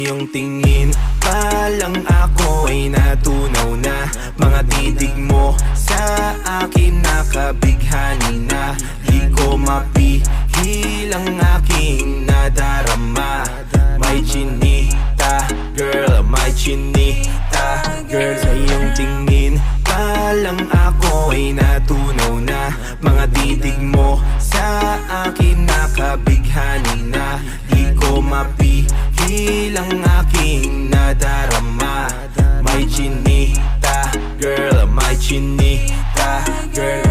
Yung tingin pa lang ako ay natunaw na. Mga titig mo sa akin nakabighani na. Di ko mapihil ang aking nadarama. May chinita, girl, may chinita, girl. Sa iyong tingin pa lang ako ay natunaw na. Mga titig mo sa akin nakabighani na. Di ko mapihil ang aking nadarama. May chinita, girl, may chinita, girl.